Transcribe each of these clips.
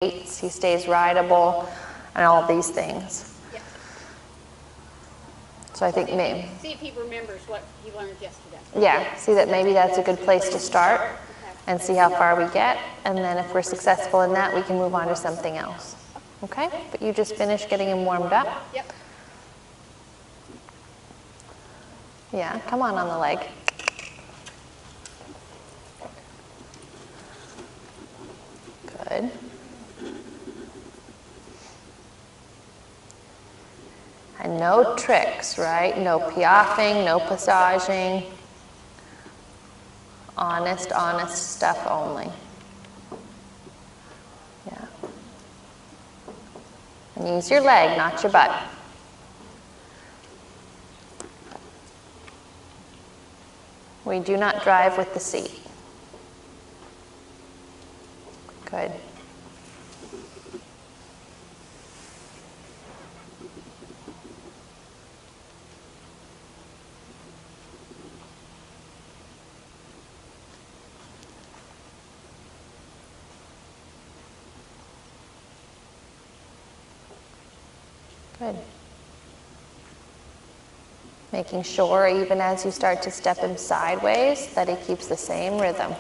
he stays rideable, and all these things. Yep. So I think maybe. See if he remembers what he learned yesterday. Yeah, see that maybe that's a good place to start and see how far we get, and then if we're successful in that, we can move on to something else. Okay? But you just finished getting him warmed up? Yep. Yeah, come on the leg. Good. And no tricks, right? No piaffing, no passaging. Honest stuff only. Yeah. And use your leg, not your butt. We do not drive with the seat. Good. Good. Making sure, even as you start to step him sideways, that he keeps the same rhythm,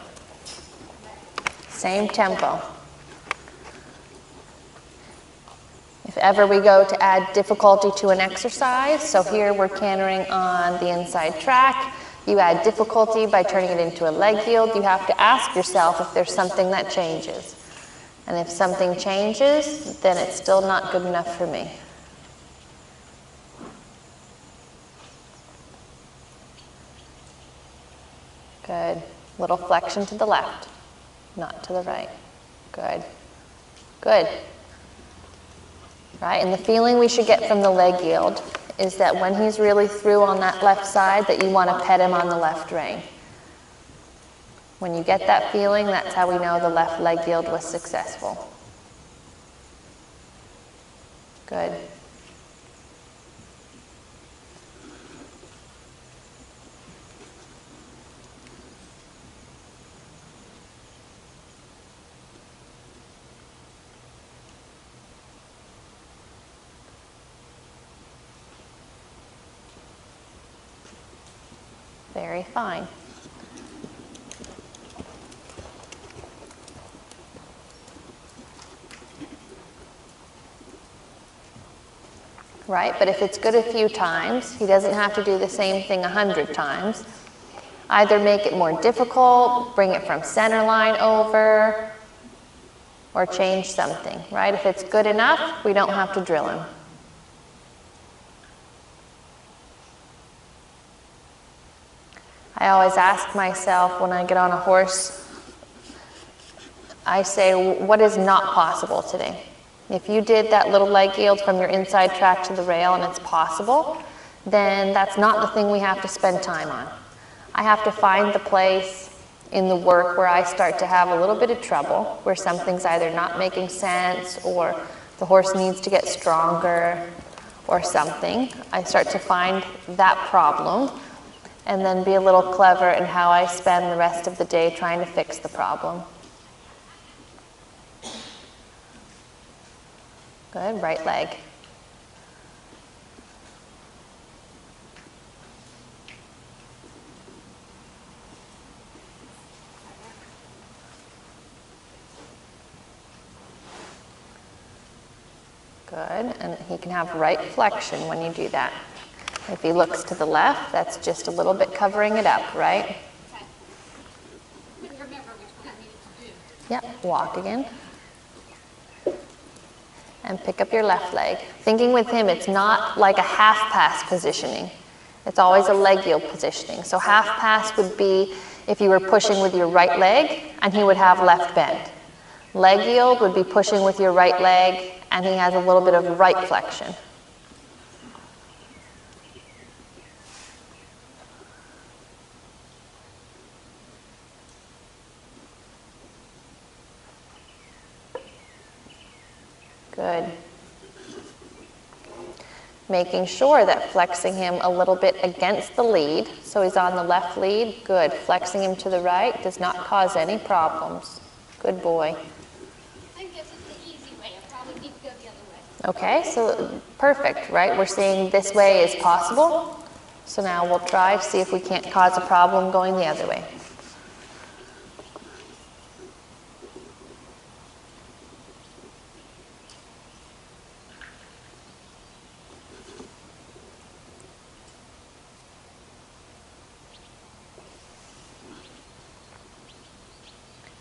same tempo. If ever we go to add difficulty to an exercise, so here we're cantering on the inside track, you add difficulty by turning it into a leg yield, you have to ask yourself if there's something that changes. And if something changes, then it's still not good enough for me. Good. Little flexion to the left, not to the right. Good. Good. Right, and the feeling we should get from the leg yield is that when he's really through on that left side, that you want to pet him on the left rein. When you get that feeling, that's how we know the left leg yield was successful. Good. Very fine. Right, but if it's good a few times, he doesn't have to do the same thing 100 times. Either make it more difficult, bring it from center line over, or change something, right? If it's good enough, we don't have to drill him. I always ask myself when I get on a horse, I say, what is not possible today? If you did that little leg yield from your inside track to the rail and it's possible, then that's not the thing we have to spend time on. I have to find the place in the work where I start to have a little bit of trouble, where something's either not making sense or the horse needs to get stronger or something. I start to find that problem and then be a little clever in how I spend the rest of the day trying to fix the problem. Good, right leg. Good, and he can have right flexion when you do that. If he looks to the left, that's just a little bit covering it up, right? Yep, walk again. And pick up your left leg. Thinking with him, it's not like a half pass positioning. It's always a leg yield positioning. So half pass would be if you were pushing with your right leg and he would have left bend. Leg yield would be pushing with your right leg and he has a little bit of right flexion. Good. Making sure that flexing him a little bit against the lead, so he's on the left lead. Good. Flexing him to the right does not cause any problems. Good boy. I think this is the Okay, so perfect, right? We're seeing this way is possible. So now we'll try to see if we can't cause a problem going the other way.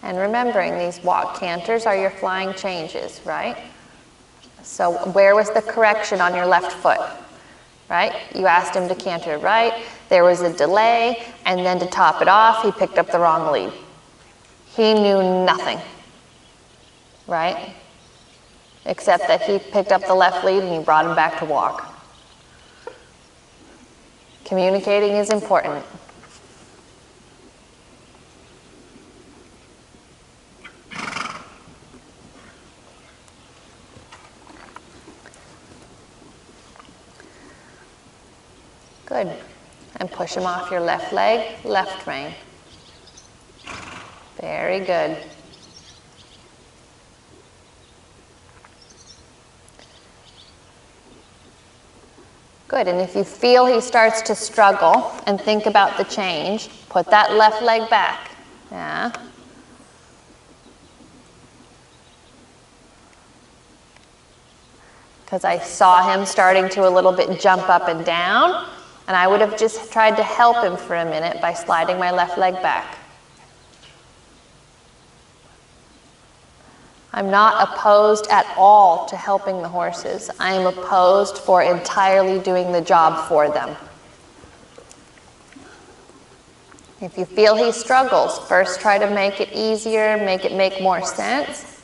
And remembering these walk canters are your flying changes, right? So where was the correction on your left foot, right? You asked him to canter right, there was a delay, and then to top it off, he picked up the wrong lead. He knew nothing, right? Except that he picked up the left lead and you brought him back to walk. Communicating is important. Good. And push him off your left leg, left rein. Very good. Good, and if you feel he starts to struggle and think about the change, put that left leg back. Yeah. Because I saw him starting to a little bit jump up and down, and I would have just tried to help him for a minute by sliding my left leg back. I'm not opposed at all to helping the horses. I am opposed for entirely doing the job for them. If you feel he struggles, first try to make it easier, make it make more sense.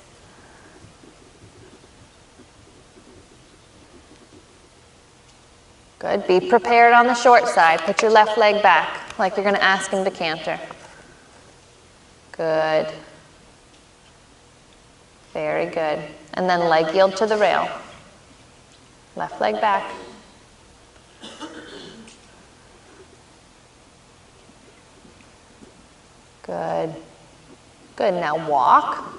Good. Be prepared on the short side. Put your left leg back, like you're going to ask him to canter. Good. Very good. And then leg yield to the rail. Left leg back. Good. Good. Now walk.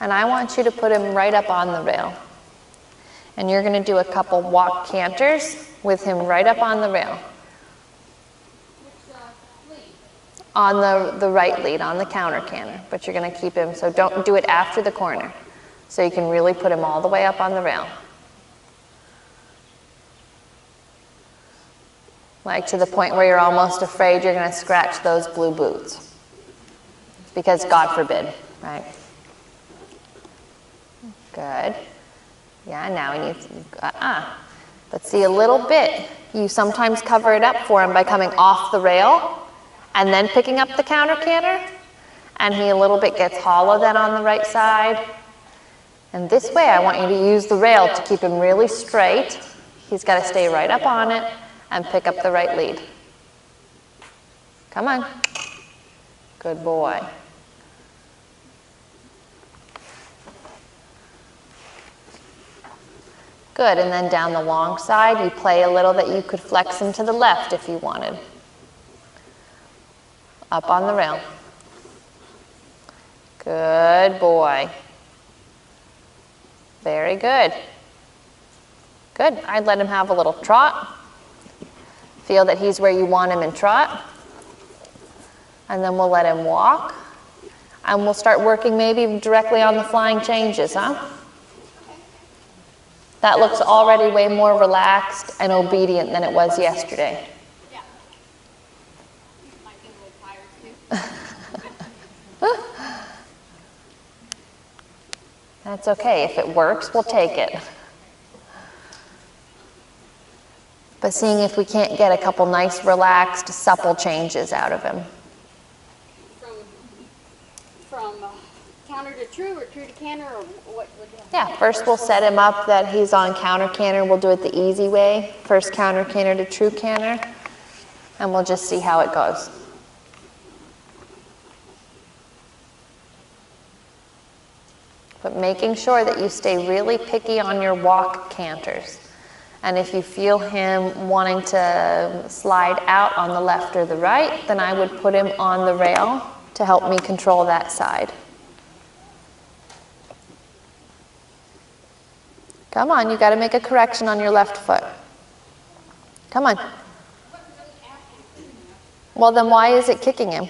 And I want you to put him right up on the rail. And you're going to do a couple walk canters with him right up on the rail. On the right lead, on the counter canter. But you're going to keep him, so don't do it after the corner. So you can really put him all the way up on the rail. Like to the point where you're almost afraid you're going to scratch those blue boots. Because God forbid, right? Good. Yeah, now he needs, But see, a little bit, you sometimes cover it up for him by coming off the rail and then picking up the counter canter. And he a little bit gets hollow then on the right side. And this way, I want you to use the rail to keep him really straight. He's got to stay right up on it and pick up the right lead. Come on. Good boy. Good, and then down the long side, you play a little that you could flex him to the left if you wanted. Up on the rail. Good boy. Very good. Good, I'd let him have a little trot. Feel that he's where you want him in trot. And then we'll let him walk. And we'll start working maybe directly on the flying changes, huh? That looks already way more relaxed and obedient than it was yesterday. Yeah. Might be a little tired too. That's okay. If it works, we'll take it. But seeing if we can't get a couple nice, relaxed, supple changes out of him. From counter to true or true to canter, or what? Yeah, first we'll set him up that he's on counter canter. We'll do it the easy way. First counter canter to true canter. And we'll just see how it goes. But making sure that you stay really picky on your walk canters. And if you feel him wanting to slide out on the left or the right, then I would put him on the rail to help me control that side. Come on, you got to make a correction on your left foot. Come on. Well, then why is it kicking him?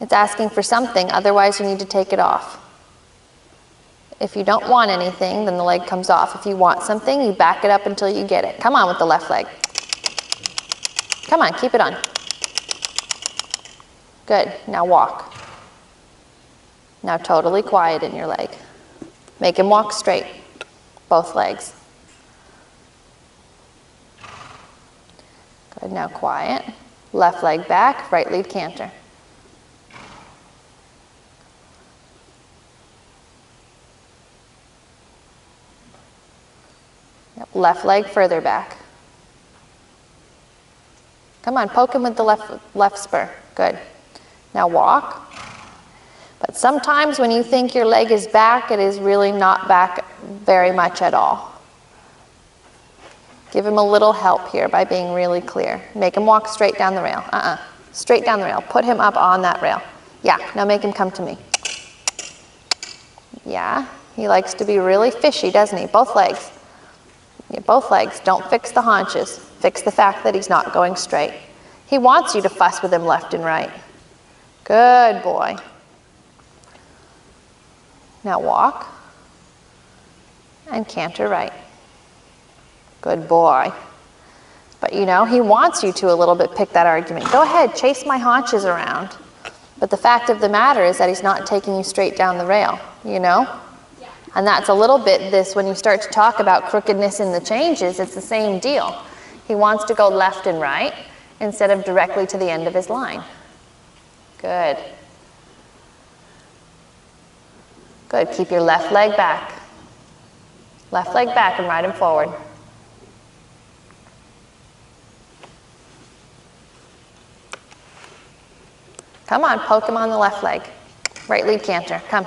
It's asking for something, otherwise you need to take it off. If you don't want anything, then the leg comes off. If you want something, you back it up until you get it. Come on with the left leg. Come on, keep it on. Good, now walk. Now totally quiet in your leg. Make him walk straight, both legs. Good, now quiet. Left leg back, right lead canter. Yep, left leg further back. Come on, poke him with the left spur. Good. Now walk. But sometimes when you think your leg is back, it is really not back very much at all. Give him a little help here by being really clear. Make him walk straight down the rail. Straight down the rail. Put him up on that rail. Yeah, now make him come to me. Yeah, he likes to be really fishy, doesn't he? Both legs. Yeah, both legs. Don't fix the haunches. Fix the fact that he's not going straight. He wants you to fuss with him left and right. Good boy. Now walk and canter right. Good boy. But you know, he wants you to a little bit pick that argument. Go ahead, chase my haunches around. But the fact of the matter is that he's not taking you straight down the rail, you know? And that's a little bit this, when you start to talk about crookedness in the changes, it's the same deal. He wants to go left and right instead of directly to the end of his line. Good. Good, keep your left leg back. Left leg back and ride him forward. Come on, poke him on the left leg. Right lead canter, come.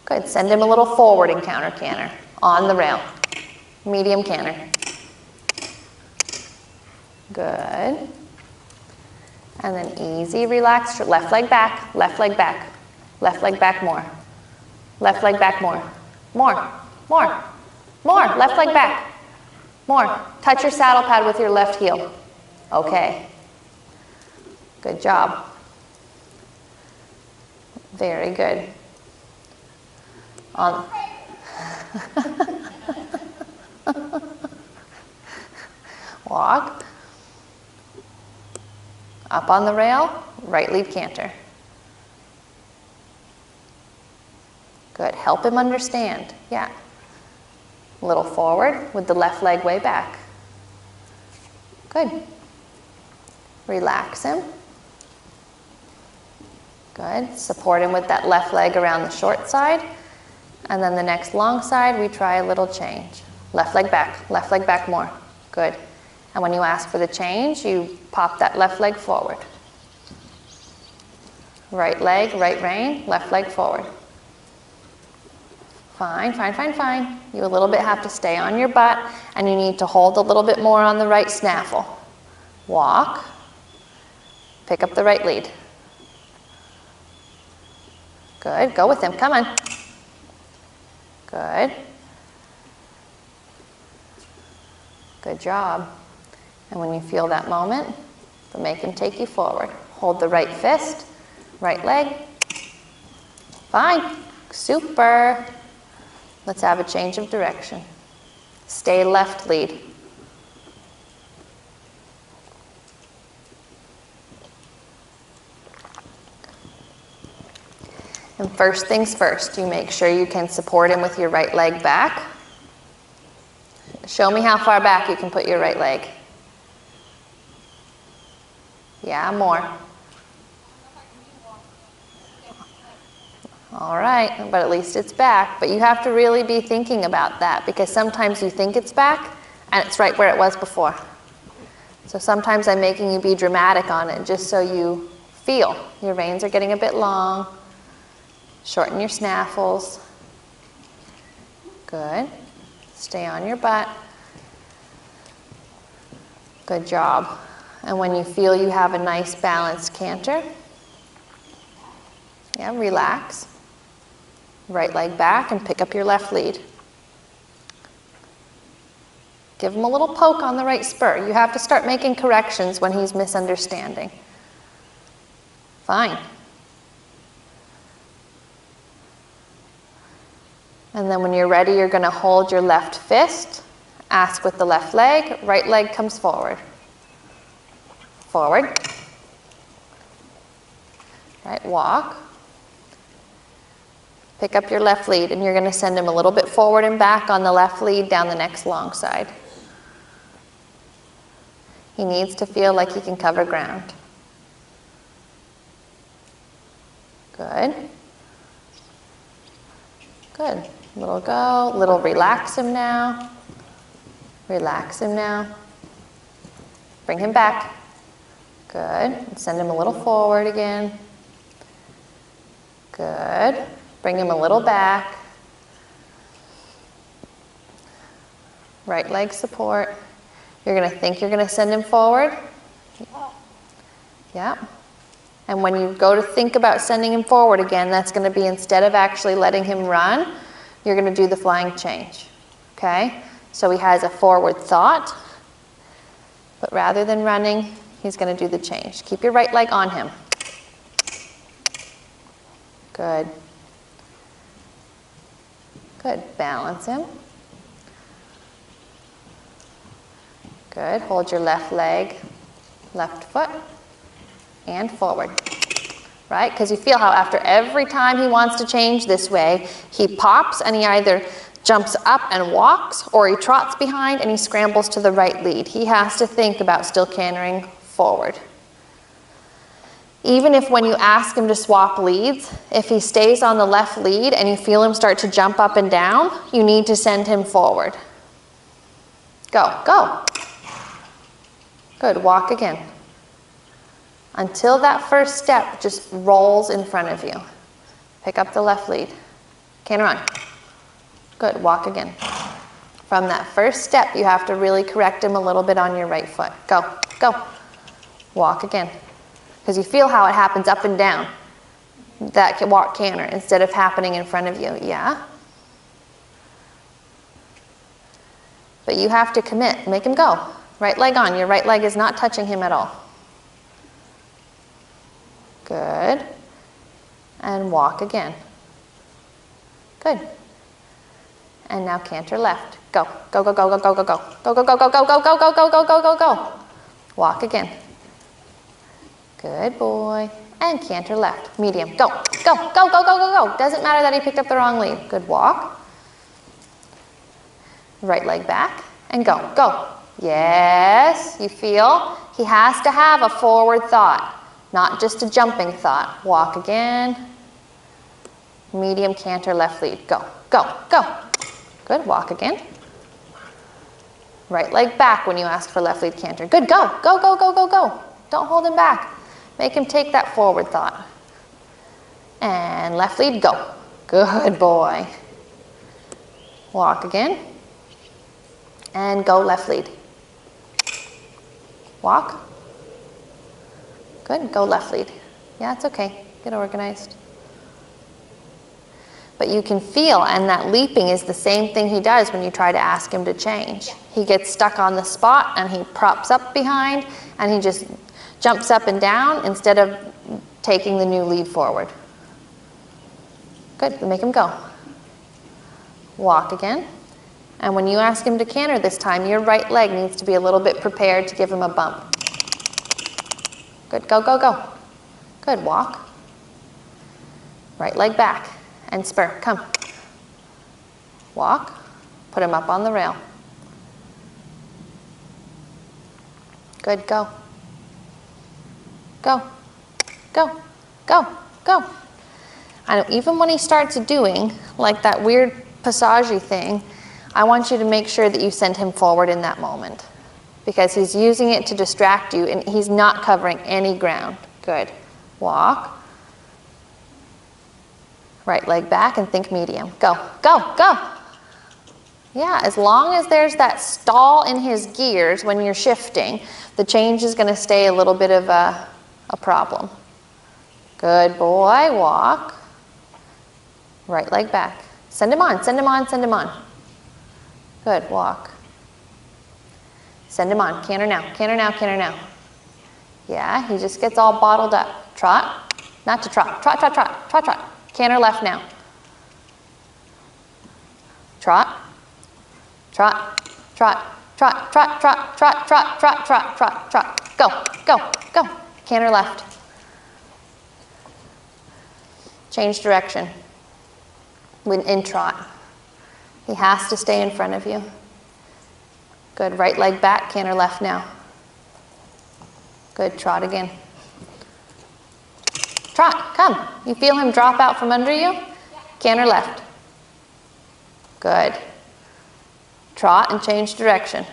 Good, send him a little forward and counter canter on the rail. Medium canter. Good. And then easy, relax, left leg back, left leg back. Left leg back more. Left leg back more. More, more, more, left leg back. More. Touch your saddle pad with your left heel. Okay. Good job. Very good. On. Walk. Up on the rail, right lead canter. Good. Help him understand. Yeah. A little forward with the left leg way back. Good. Relax him. Good. Support him with that left leg around the short side. And then the next long side, we try a little change. Left leg back more. Good. And when you ask for the change, you pop that left leg forward. Right leg, right rein, left leg forward. Fine, fine, fine, fine. You a little bit have to stay on your butt, and you need to hold a little bit more on the right snaffle. Walk. Pick up the right lead. Good. Go with him. Come on. Good. Good job. And when you feel that moment, make him take you forward. Hold the right fist, right leg. Fine. Super. Let's have a change of direction. Stay left lead. And first things first, you make sure you can support him with your right leg back. Show me how far back you can put your right leg. Yeah, more. All right, but at least it's back. But you have to really be thinking about that, because sometimes you think it's back and it's right where it was before. So sometimes I'm making you be dramatic on it just so you feel. Your reins are getting a bit long. Shorten your snaffles. Good. Stay on your butt. Good job. And when you feel you have a nice balanced canter, Yeah, relax. Right leg back and pick up your left lead. Give him a little poke on the right spur. You have to start making corrections when he's misunderstanding. Fine. And then when you're ready, you're going to hold your left fist, ask with the left leg, right leg comes forward. Forward. Right, walk. Pick up your left lead, and you're going to send him a little bit forward and back on the left lead down the next long side. He needs to feel like he can cover ground. Good. Good. Little go, little relax him now. Relax him now. Bring him back. Good. And send him a little forward again. Good. Bring him a little back. Right leg support. You're going to think you're going to send him forward. Yeah. And when you go to think about sending him forward again, that's going to be instead of actually letting him run, you're going to do the flying change. Okay? So he has a forward thought, but rather than running, he's going to do the change. Keep your right leg on him. Good. Good. Balance him. Good. Hold your left leg, left foot, and forward. Right? Because you feel how after every time he wants to change this way, he pops and he either jumps up and walks, or he trots behind and he scrambles to the right lead. He has to think about still cantering forward. Even if when you ask him to swap leads, if he stays on the left lead and you feel him start to jump up and down, you need to send him forward. Go, go. Good, walk again. Until that first step just rolls in front of you. Pick up the left lead. Canter on. Good, walk again. From that first step, you have to really correct him a little bit on your right foot. Go, go. Walk again. Because you feel how it happens up and down. That walk canter instead of happening in front of you. Yeah? But you have to commit. Make him go. Right leg on. Your right leg is not touching him at all. Good. And walk again. Good. And now canter left. Go. Go, go, go, go, go, go, go. Go, go, go, go, go, go, go, go, go, go, go, go, go. Walk again. Good boy. And canter left. Medium. Go. Go, go, go, go, go, go. Doesn't matter that he picked up the wrong lead. Good walk. Right leg back. And go. Go. Yes. You feel? He has to have a forward thought, not just a jumping thought. Walk again. Medium canter left lead. Go. Go. Go. Good. Walk again. Right leg back when you ask for left lead canter. Good. Go. Go, go, go, go, go. Don't hold him back. Make him take that forward thought. And left lead, go. Good boy. Walk again. And go left lead. Walk. Good, go left lead. Yeah, it's okay. Get organized. But you can feel, and that leaping is the same thing he does when you try to ask him to change. He gets stuck on the spot and he props up behind and he just jumps up and down instead of taking the new lead forward. Good, make him go. Walk again. And when you ask him to canter this time, your right leg needs to be a little bit prepared to give him a bump. Good, go, go, go. Good, walk. Right leg back and spur, come. Walk, put him up on the rail. Good, go. Go, go, go, go. I know, even when he starts doing like that weird passage thing, I want you to make sure that you send him forward in that moment, because he's using it to distract you and he's not covering any ground. Good. Walk. Right leg back and think medium. Go, go, go. Yeah, as long as there's that stall in his gears when you're shifting, the change is going to stay a little bit of a problem. Good boy, walk. Right leg back. Send him on, send him on, send him on. Good, walk. Send him on, canter now, canter now, canter now. Yeah, he just gets all bottled up. Trot, not to trot, trot, trot, trot, trot, trot. Canter left now. Trot, trot, trot, trot, trot, trot, trot, trot, trot, trot, trot, trot. Go, go, go. Canter left. Change direction. When in trot. He has to stay in front of you. Good, right leg back, canter left now. Good, trot again. Trot, come. You feel him drop out from under you? Canter left. Good. Trot and change direction.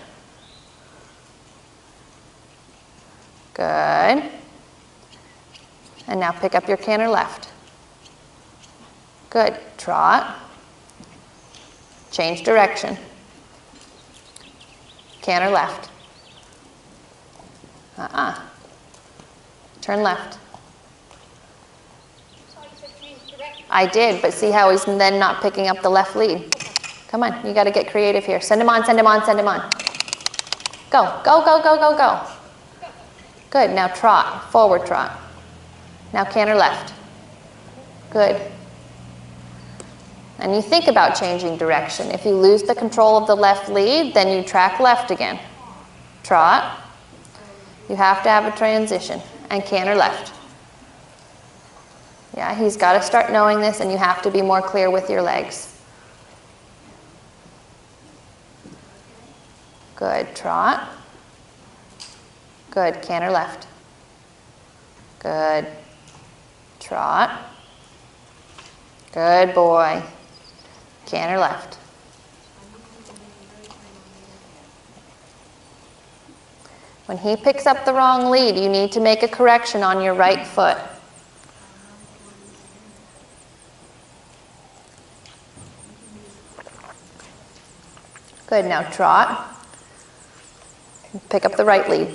Good. And now pick up your canter left. Good. Trot. Change direction. Canter left. Turn left. I did, but see how he's then not picking up the left lead. Come on, you got to get creative here. Send him on, send him on, send him on. Go, go, go, go, go, go. Good, now trot, forward trot. Now canter left. Good. And you think about changing direction. If you lose the control of the left lead, then you track left again. Trot. You have to have a transition. And canter left. Yeah, he's got to start knowing this, and you have to be more clear with your legs. Good, trot. Good, canter left. Good. Trot. Good boy. Canter left. When he picks up the wrong lead, you need to make a correction on your right foot. Good, now trot. Pick up the right lead.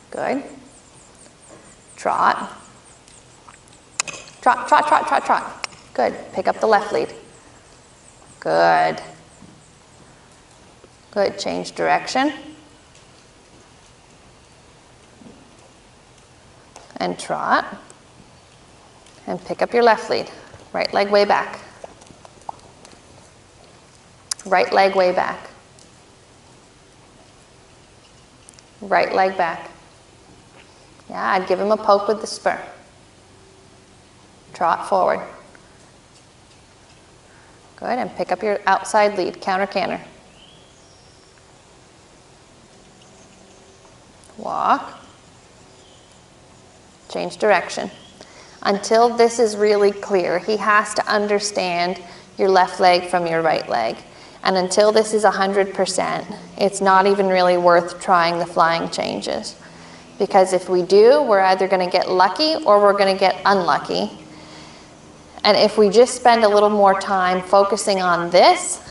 Good. Trot. Trot, trot, trot, trot, trot. Good. Pick up the left lead. Good. Good. Change direction. And trot. And pick up your left lead. Right leg way back. Right leg way back. Right leg back. Yeah, I'd give him a poke with the spur. Trot forward. Good, and pick up your outside lead, counter canter. Walk. Change direction. Until this is really clear, he has to understand your left leg from your right leg. And until this is 100%, it's not even really worth trying the flying changes. Because if we do, we're either going to get lucky or we're going to get unlucky. And if we just spend a little more time focusing on this,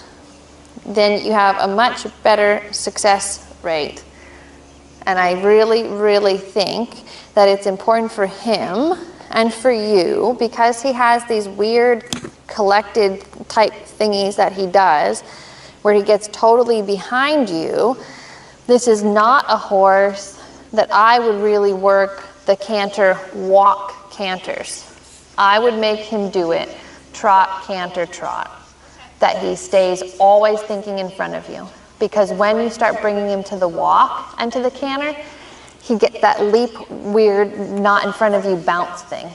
then you have a much better success rate. And I really, really think that it's important for him and for you, because he has these weird collected type thingies that he does, where he gets totally behind you. This is not a horse that I would really work the canter walk canters. I would make him do it trot, canter, trot. That he stays always thinking in front of you. Because when you start bringing him to the walk and to the canter, he gets that leap, weird, not in front of you bounce thing.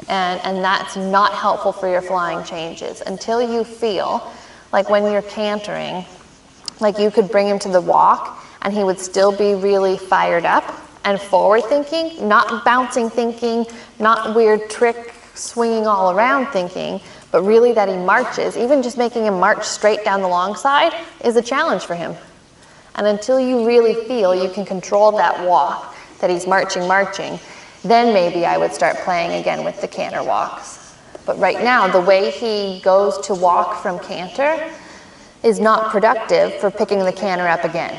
And that's not helpful for your flying changes. Until you feel like when you're cantering, like you could bring him to the walk and he would still be really fired up and forward thinking, not bouncing thinking, not weird trick swinging all around thinking, but really that he marches. Even just making him march straight down the long side is a challenge for him. And until you really feel you can control that walk, that he's marching, then maybe I would start playing again with the canter walks. But right now, the way he goes to walk from canter is not productive for picking the canter up again.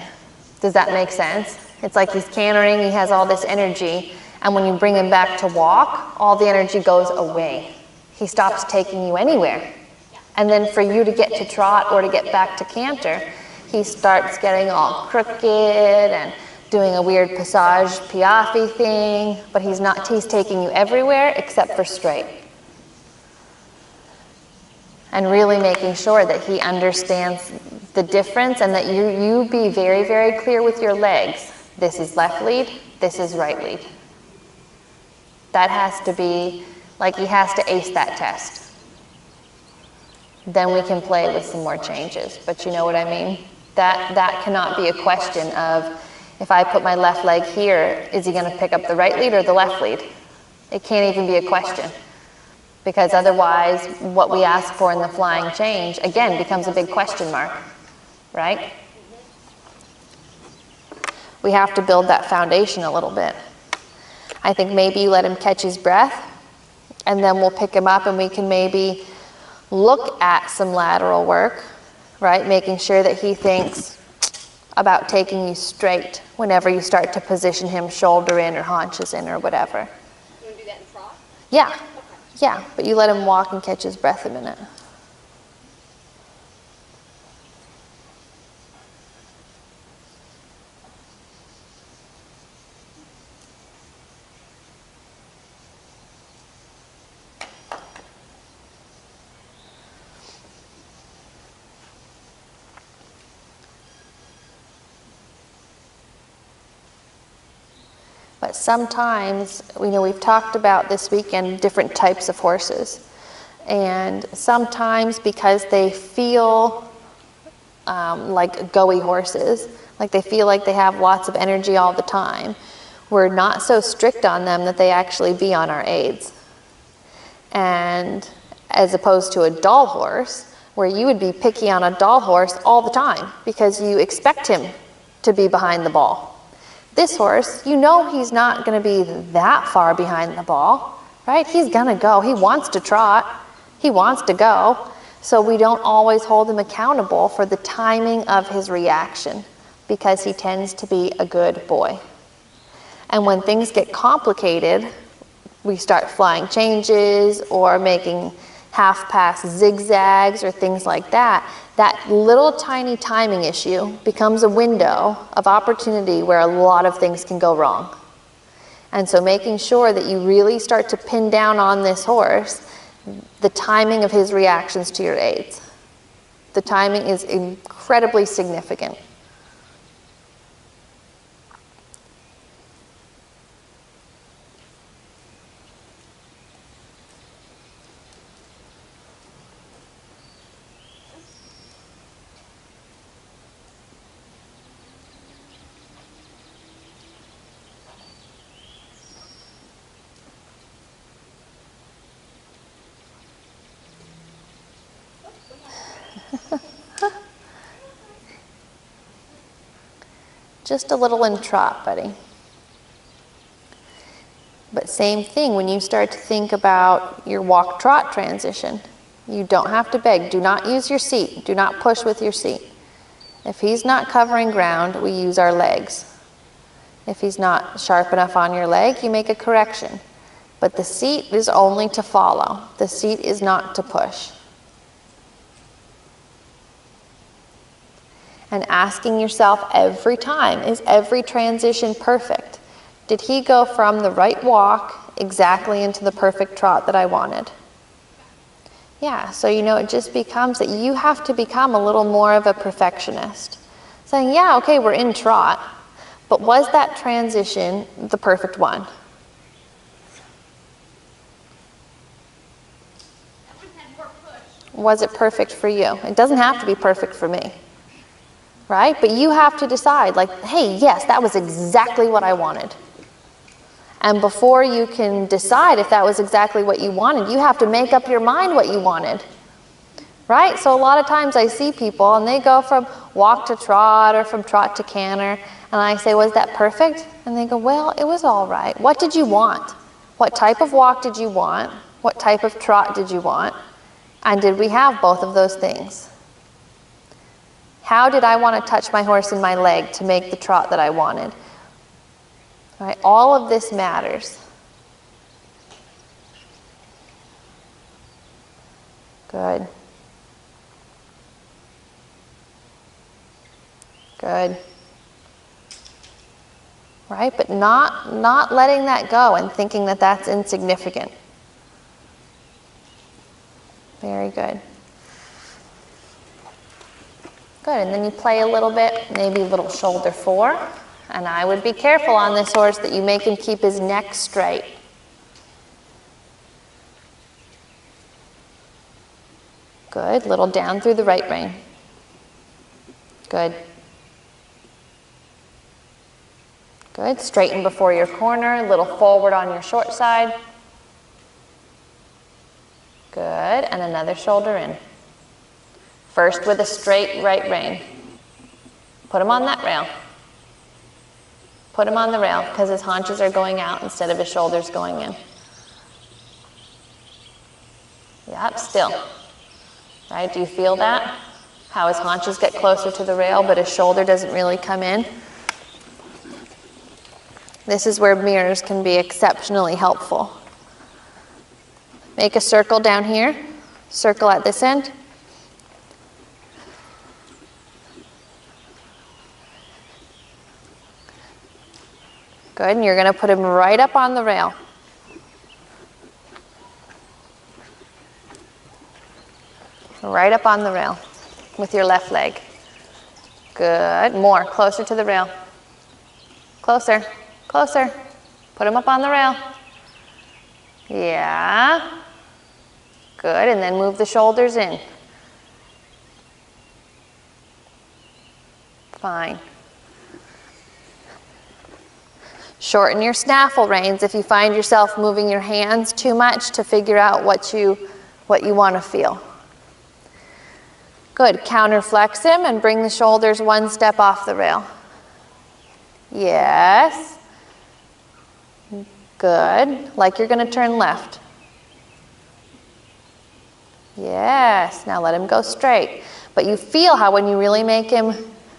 Does that make sense? It's like he's cantering, he has all this energy, And when you bring him back to walk, all the energy goes away. He stops taking you anywhere. And then for you to get to trot or to get back to canter, he starts getting all crooked and doing a weird passage piaffe thing, but he's taking you everywhere except for straight. And really making sure that he understands the difference and that you be very, very clear with your legs. This is left lead, this is right lead. That has to be, like he has to ace that test. Then we can play with some more changes, but you know what I mean? That cannot be a question of, if I put my left leg here, is he gonna pick up the right lead or the left lead? It can't even be a question. Because otherwise, what we ask for in the flying change, again, becomes a big question mark, right? We have to build that foundation a little bit. I think maybe you let him catch his breath, and then we'll pick him up and we can maybe look at some lateral work, right? Making sure that he thinks about taking you straight whenever you start to position him shoulder in or haunches in or whatever. You want to do that in trot? Yeah. Okay. Yeah, but you let him walk and catch his breath a minute. But sometimes, we've talked about this weekend different types of horses. And sometimes because they feel like go-y horses, like they feel like they have lots of energy all the time, we're not so strict on them that they actually be on our aids. And as opposed to a dull horse, where you would be picky on a dull horse all the time because you expect him to be behind the ball. This horse, you know he's not going to be that far behind the ball, right? He's going to go. He wants to trot. He wants to go. So we don't always hold him accountable for the timing of his reaction because he tends to be a good boy. And when things get complicated, we start flying changes or making half-pass zigzags or things like that. That little tiny timing issue becomes a window of opportunity where a lot of things can go wrong. And so making sure that you really start to pin down on this horse the timing of his reactions to your aids. The timing is incredibly significant. Just a little in trot, buddy. But same thing when you start to think about your walk-trot transition. You don't have to beg. Do not use your seat. Do not push with your seat. If he's not covering ground, we use our legs. If he's not sharp enough on your leg, you make a correction. But the seat is only to follow. The seat is not to push. And asking yourself every time, is every transition perfect? Did he go from the right walk exactly into the perfect trot that I wanted? Yeah, so it just becomes that you have to become a little more of a perfectionist. Saying, yeah, okay, we're in trot, but was that transition the perfect one? Was it perfect for you? It doesn't have to be perfect for me. Right? But you have to decide, like, hey, yes, that was exactly what I wanted. And before you can decide if that was exactly what you wanted, you have to make up your mind what you wanted. Right? So a lot of times I see people and they go from walk to trot or from trot to canter, and I say, was that perfect? And they go, well, it was all right. What did you want? What type of walk did you want? What type of trot did you want? And did we have both of those things? How did I want to touch my horse in my leg to make the trot that I wanted? Right? All of this matters. Good. Good. Right? But not letting that go and thinking that that's insignificant. Very good. Good, and then you play a little bit, maybe a little shoulder 4. And I would be careful on this horse that you make him keep his neck straight. Good, little down through the right rein. Good. Good, straighten before your corner, little forward on your short side. Good, and another shoulder in. First with a straight right rein. Put him on that rail. Put him on the rail because his haunches are going out instead of his shoulders going in. Yep, still. Right, do you feel that? How his haunches get closer to the rail, but his shoulder doesn't really come in. This is where mirrors can be exceptionally helpful. Make a circle down here, circle at this end. Good, and you're going to put him right up on the rail. Right up on the rail with your left leg. Good, more, closer to the rail. Closer, closer. Put him up on the rail. Yeah. Good, and then move the shoulders in. Fine. Shorten your snaffle reins if you find yourself moving your hands too much to figure out what you want to feel. Good, counterflex him and bring the shoulders one step off the rail. Yes. Good, like you're going to turn left. Yes, now let him go straight. But you feel how when you really make him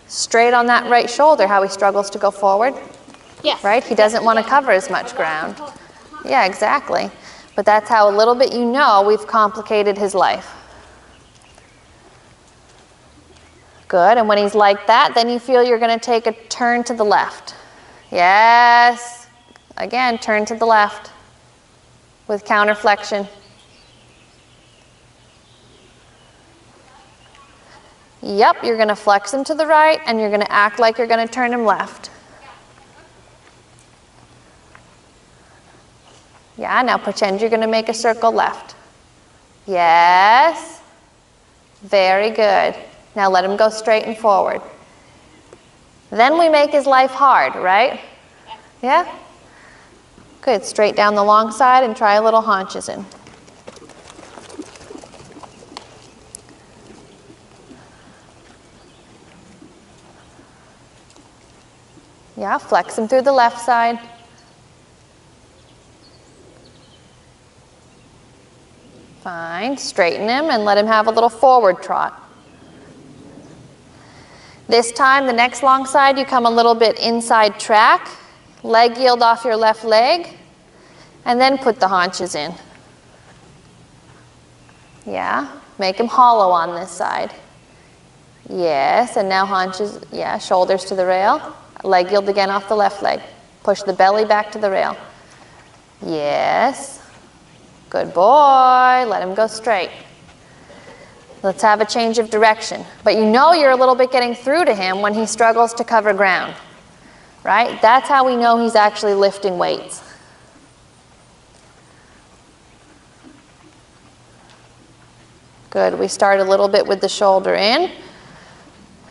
straight on that right shoulder, how he struggles to go forward? Yes. Right? He doesn't want to cover as much ground. Yeah, exactly. But that's how a little bit you know we've complicated his life. Good, and when he's like that, then you feel you're going to take a turn to the left. Yes. Again, turn to the left with counterflexion. Yep, you're going to flex him to the right, and you're going to act like you're going to turn him left. Yeah, now pretend you're going to make a circle left. Yes. Very good. Now let him go straight and forward. Then we make his life hard, right? Yeah? Good. Straight down the long side and try a little haunches in. Yeah, flex him through the left side. Fine. Straighten him and let him have a little forward trot. This time, the next long side, you come a little bit inside track, leg yield off your left leg, and then put the haunches in. Yeah, make him hollow on this side. Yes, and now haunches, yeah, shoulders to the rail, leg yield again off the left leg. Push the belly back to the rail. Yes, good boy, let him go straight. Let's have a change of direction. But you know you're a little bit getting through to him when he struggles to cover ground, right? That's how we know he's actually lifting weights. Good, we start a little bit with the shoulder in.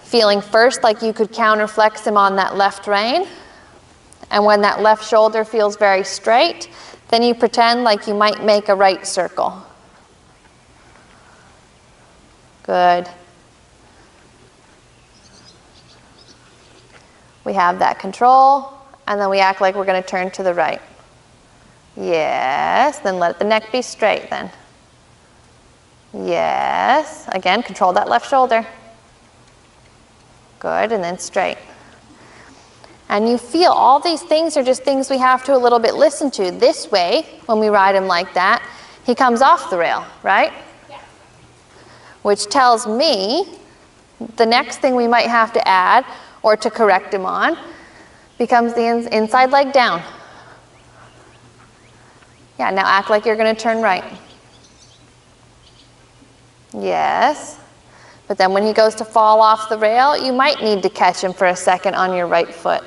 Feeling first like you could counterflex him on that left rein. And when that left shoulder feels very straight, then you pretend like you might make a right circle. Good. We have that control, and then we act like we're going to turn to the right. Yes, then let the neck be straight then. Yes, again, control that left shoulder. Good, and then straight. And you feel all these things are just things we have to a little bit listen to. This way, when we ride him like that, he comes off the rail, right? Yeah. Which tells me the next thing we might have to add or to correct him on becomes the inside leg down. Yeah, now act like you're going to turn right. Yes. But then when he goes to fall off the rail, you might need to catch him for a second on your right foot.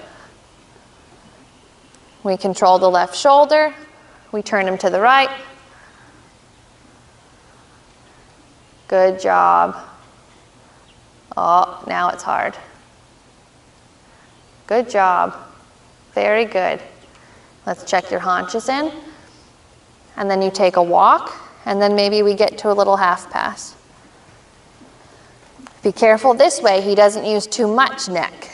We control the left shoulder. We turn him to the right. Good job. Oh, now it's hard. Good job. Very good. Let's check your haunches in. And then you take a walk, and then maybe we get to a little half pass. Be careful this way, he doesn't use too much neck.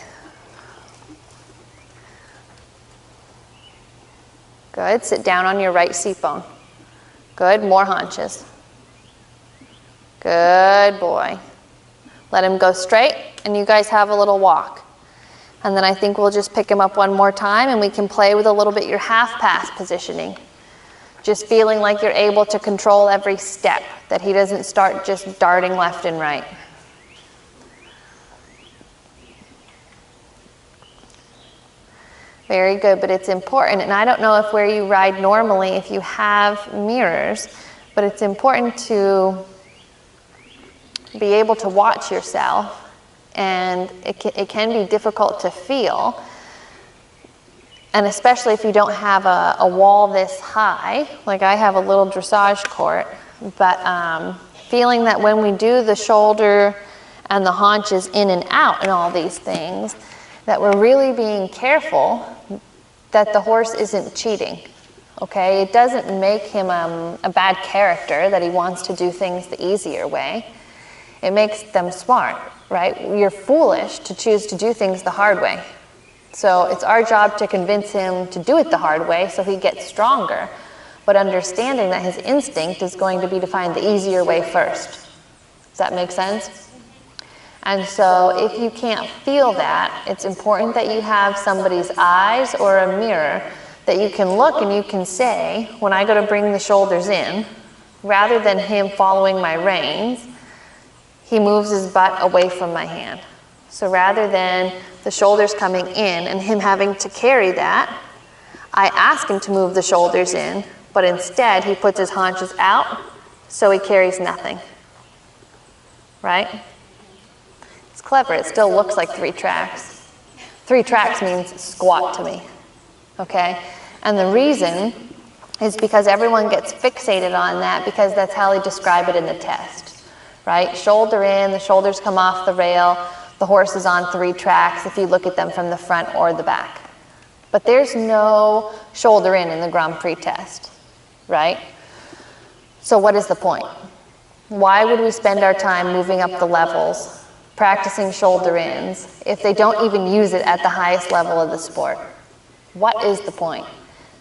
Good, sit down on your right seat bone. Good, more haunches. Good boy. Let him go straight, and you guys have a little walk. And then I think we'll just pick him up one more time, and we can play with a little bit your half pass positioning. Just feeling like you're able to control every step, that he doesn't start just darting left and right. Very good, but it's important, and I don't know if where you ride normally, if you have mirrors, but it's important to be able to watch yourself, and it can be difficult to feel, and especially if you don't have a wall this high, like I have a little dressage court, but feeling that when we do the shoulder and the haunches in and out and all these things, that we're really being careful that the horse isn't cheating, okay? It doesn't make him a bad character that he wants to do things the easier way. It makes them smart, right? You're foolish to choose to do things the hard way. So it's our job to convince him to do it the hard way so he gets stronger, but understanding that his instinct is going to be to find the easier way first. Does that make sense? And so if you can't feel that, it's important that you have somebody's eyes or a mirror that you can look and you can say, when I go to bring the shoulders in, rather than him following my reins, he moves his butt away from my hand. So rather than the shoulders coming in and him having to carry that, I ask him to move the shoulders in, but instead he puts his haunches out so he carries nothing. Right? It's clever. It still looks like 3 tracks. 3 tracks means squat to me. Okay? And the reason is because everyone gets fixated on that because that's how they describe it in the test. Right? Shoulder in, the shoulders come off the rail, the horse is on 3 tracks if you look at them from the front or the back. But there's no shoulder in the Grand Prix test. Right? So what is the point? Why would we spend our time moving up the levels, practicing shoulder ins, if they don't even use it at the highest level of the sport? What is the point?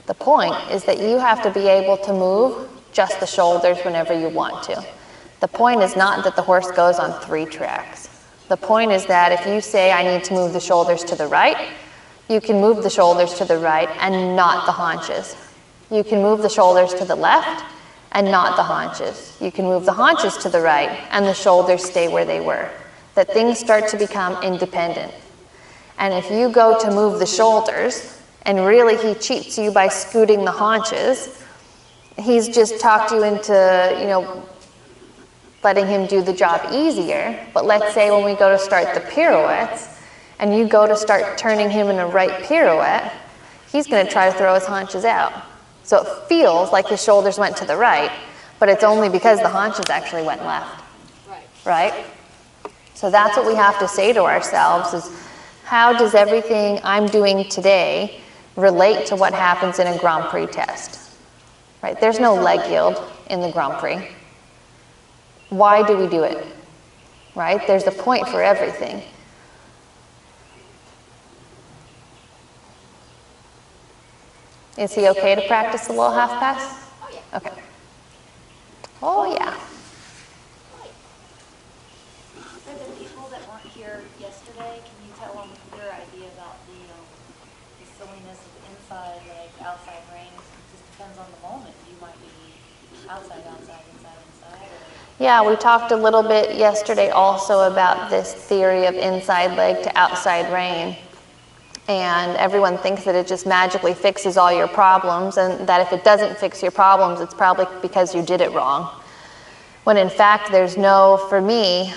The point is that you have to be able to move just the shoulders whenever you want to. The point is not that the horse goes on 3 tracks. The point is that if you say, I need to move the shoulders to the right, you can move the shoulders to the right and not the haunches. You can move the shoulders to the left and not the haunches. You can move the haunches to the right and the shoulders stay where they were. That things start to become independent. And if you go to move the shoulders and really he cheats you by scooting the haunches, he's just talked you into, letting him do the job easier. But let's say when we go to start the pirouettes and you go to start turning him in a right pirouette, he's going to try to throw his haunches out. So it feels like his shoulders went to the right, but it's only because the haunches actually went left. Right? So that's what we have to say to ourselves is, how does everything I'm doing today relate to what happens in a Grand Prix test? Right? There's no leg yield in the Grand Prix. Why do we do it? Right? There's a point for everything. Is he okay to practice a little half pass? Okay. Oh, yeah. For the people that weren't here yesterday, can you tell them your idea about the this with inside leg, outside rein? It just depends on the moment. You might be outside, inside, or... Yeah, we talked a little bit yesterday also about this theory of inside leg to outside rein. And everyone thinks that it just magically fixes all your problems, and that if it doesn't fix your problems, it's probably because you did it wrong. When in fact, there's no, for me,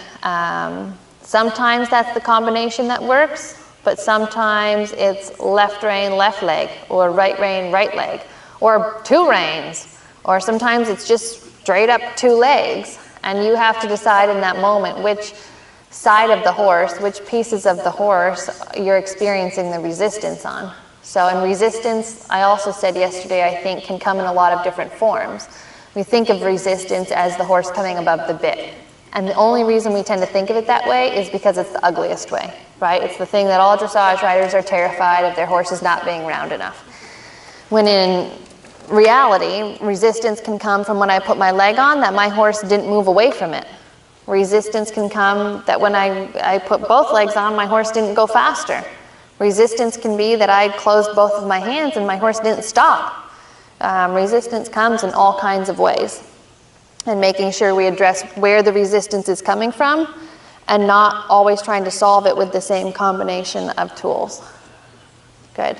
sometimes that's the combination that works, but sometimes it's left rein, left leg, or right rein, right leg, or two reins, or sometimes it's just straight up two legs. And you have to decide in that moment which side of the horse, which pieces of the horse you're experiencing the resistance on. So in resistance, I also said yesterday, I think can come in a lot of different forms. We think of resistance as the horse coming above the bit. And the only reason we tend to think of it that way is because it's the ugliest way, right? It's the thing that all dressage riders are terrified of their horses not being round enough. When in reality, resistance can come from when I put my leg on that my horse didn't move away from it. Resistance can come that when I put both legs on, my horse didn't go faster. Resistance can be that I closed both of my hands and my horse didn't stop. Resistance comes in all kinds of ways. And making sure we address where the resistance is coming from and not always trying to solve it with the same combination of tools. Good.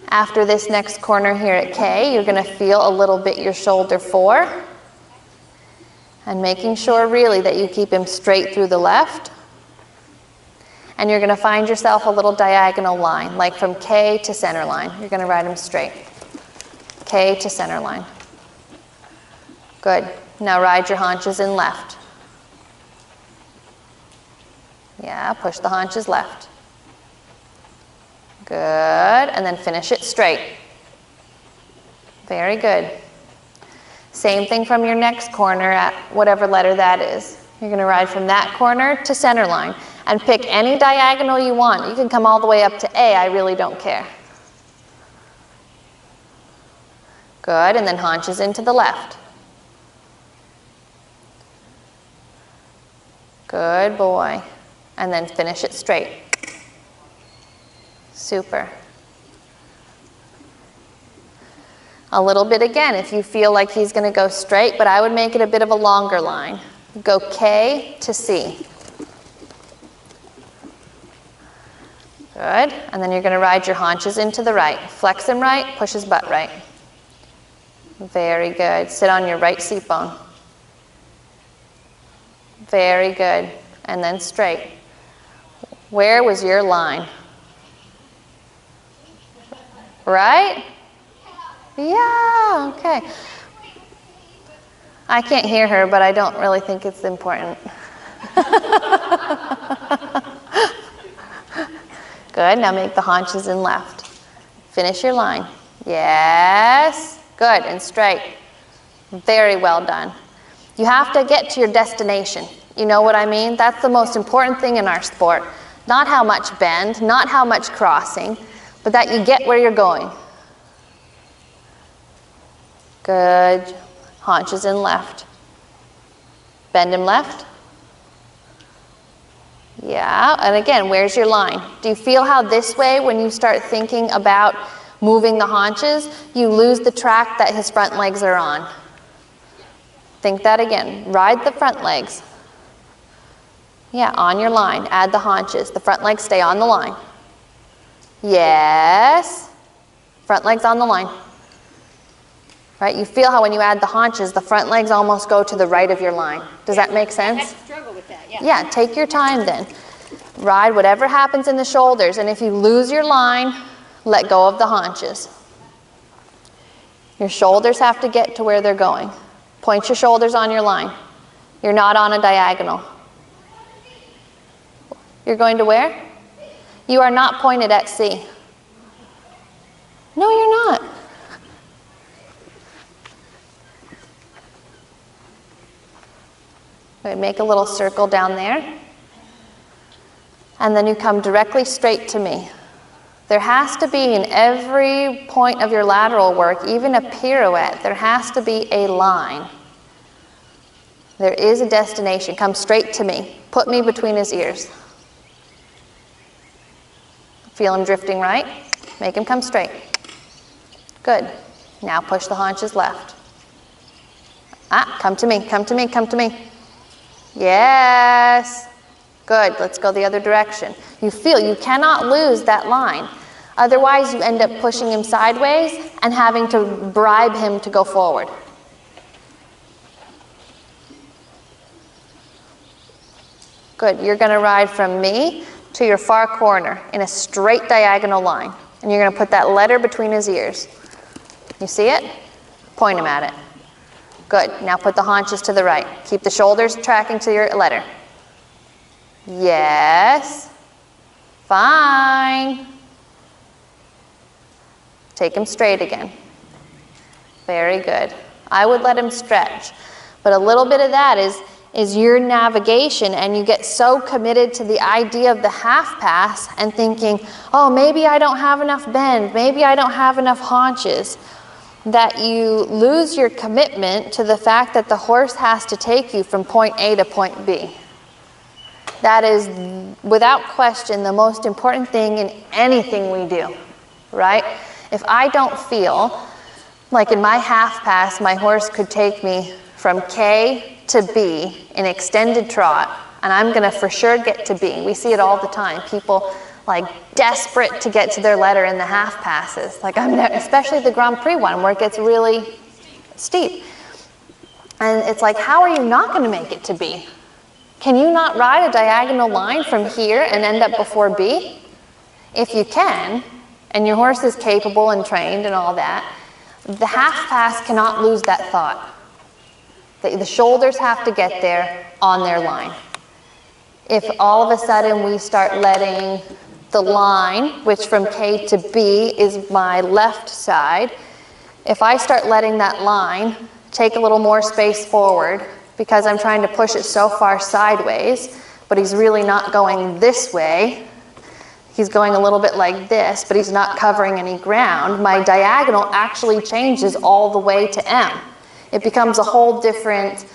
After this next corner here at K, you're going to feel a little bit your shoulder 4. And making sure really that you keep him straight through the left. And you're going to find yourself a little diagonal line, like from K to center line. You're going to ride him straight. K to center line. Good. Now ride your haunches in left. Yeah, push the haunches left. Good. And then finish it straight. Very good. Same thing from your next corner at whatever letter that is. You're going to ride from that corner to center line and pick any diagonal you want. You can come all the way up to A, I really don't care. Good, and then haunches into the left. Good boy. And then finish it straight. Super. A little bit again if you feel like he's going to go straight, but I would make it a bit of a longer line. Go K to C. Good. And then you're going to ride your haunches into the right. Flex him right, push his butt right. Very good. Sit on your right seat bone. Very good. And then straight. Where was your line? Right? Yeah, okay. I can't hear her, but I don't really think it's important. Good, now make the haunches in left. Finish your line. Yes, good, and straight. Very well done. You have to get to your destination. You know what I mean? That's the most important thing in our sport. Not how much bend, not how much crossing, but that you get where you're going. Good. Haunches in left. Bend him left. Yeah, and again, where's your line? Do you feel how this way, when you start thinking about moving the haunches, you lose the track that his front legs are on? Think that again. Ride the front legs. Yeah, on your line. Add the haunches. The front legs stay on the line. Yes. Front legs on the line. Right? You feel how when you add the haunches, the front legs almost go to the right of your line. Does that make sense? I have to struggle with that, yeah. Yeah, take your time then. Ride whatever happens in the shoulders, and if you lose your line, let go of the haunches. Your shoulders have to get to where they're going. Point your shoulders on your line. You're not on a diagonal. You're going to where? You are not pointed at C. No, you're not. Make a little circle down there. And then you come directly straight to me. There has to be in every point of your lateral work, even a pirouette, there has to be a line. There is a destination. Come straight to me. Put me between his ears. Feel him drifting right. Make him come straight. Good. Now push the haunches left. Ah, come to me, come to me, come to me. Yes. Good. Let's go the other direction. You feel you cannot lose that line. Otherwise, you end up pushing him sideways and having to bribe him to go forward. Good. You're going to ride from me to your far corner in a straight diagonal line. And you're going to put that letter between his ears. You see it? Point him at it. Good. Now put the haunches to the right. Keep the shoulders tracking to your letter. Yes. Fine. Take him straight again. Very good. I would let him stretch. But a little bit of that is your navigation, and you get so committed to the idea of the half pass and thinking, oh, maybe I don't have enough bend, maybe I don't have enough haunches, that you lose your commitment to the fact that the horse has to take you from point A to point B. That is, without question, the most important thing in anything we do, right? If I don't feel like in my half pass, my horse could take me from K to B in extended trot, and I'm going to for sure get to B. We see it all the time. People like desperate to get to their letter in the half passes. Like especially the Grand Prix one where it gets really steep. And it's like, how are you not going to make it to B? Can you not ride a diagonal line from here and end up before B? If you can, and your horse is capable and trained and all that, the half pass cannot lose that thought. The shoulders have to get there on their line. If all of a sudden we start letting the line, which from K to B is my left side, if I start letting that line take a little more space forward because I'm trying to push it so far sideways, but he's really not going this way, he's going a little bit like this, but he's not covering any ground, my diagonal actually changes all the way to M. It becomes a whole different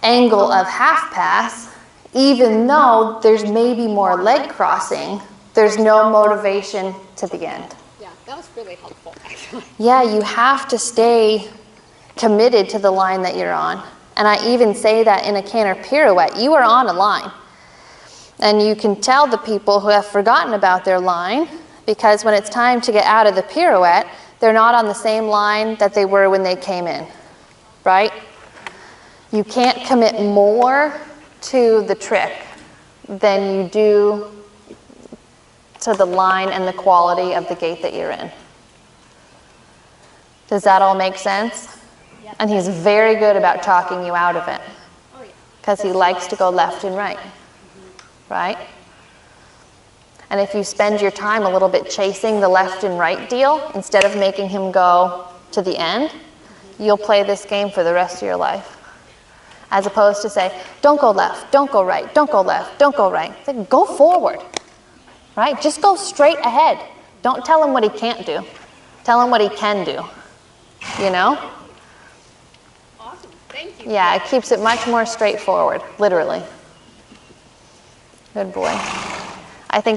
angle of half pass, even though there's maybe more leg crossing, there's no motivation to the end. Yeah, that was really helpful, actually. Yeah, you have to stay committed to the line that you're on. And I even say that in a canter pirouette, you are on a line. And you can tell the people who have forgotten about their line, because when it's time to get out of the pirouette, they're not on the same line that they were when they came in, right? You can't commit more to the trick than you do to the line and the quality of the gait that you're in. Does that all make sense? Yep. And he's very good about talking you out of it, Oh, yeah. because he likes to go left and right, right? And if you spend your time a little bit chasing the left and right deal, instead of making him go to the end, you'll play this game for the rest of your life. As opposed to say, don't go left, don't go right, don't go left, don't go right. Then go forward, right? Just go straight ahead. Don't tell him what he can't do. Tell him what he can do, you know? Awesome, thank you. Yeah, it keeps it much more straightforward, literally. Good boy. I think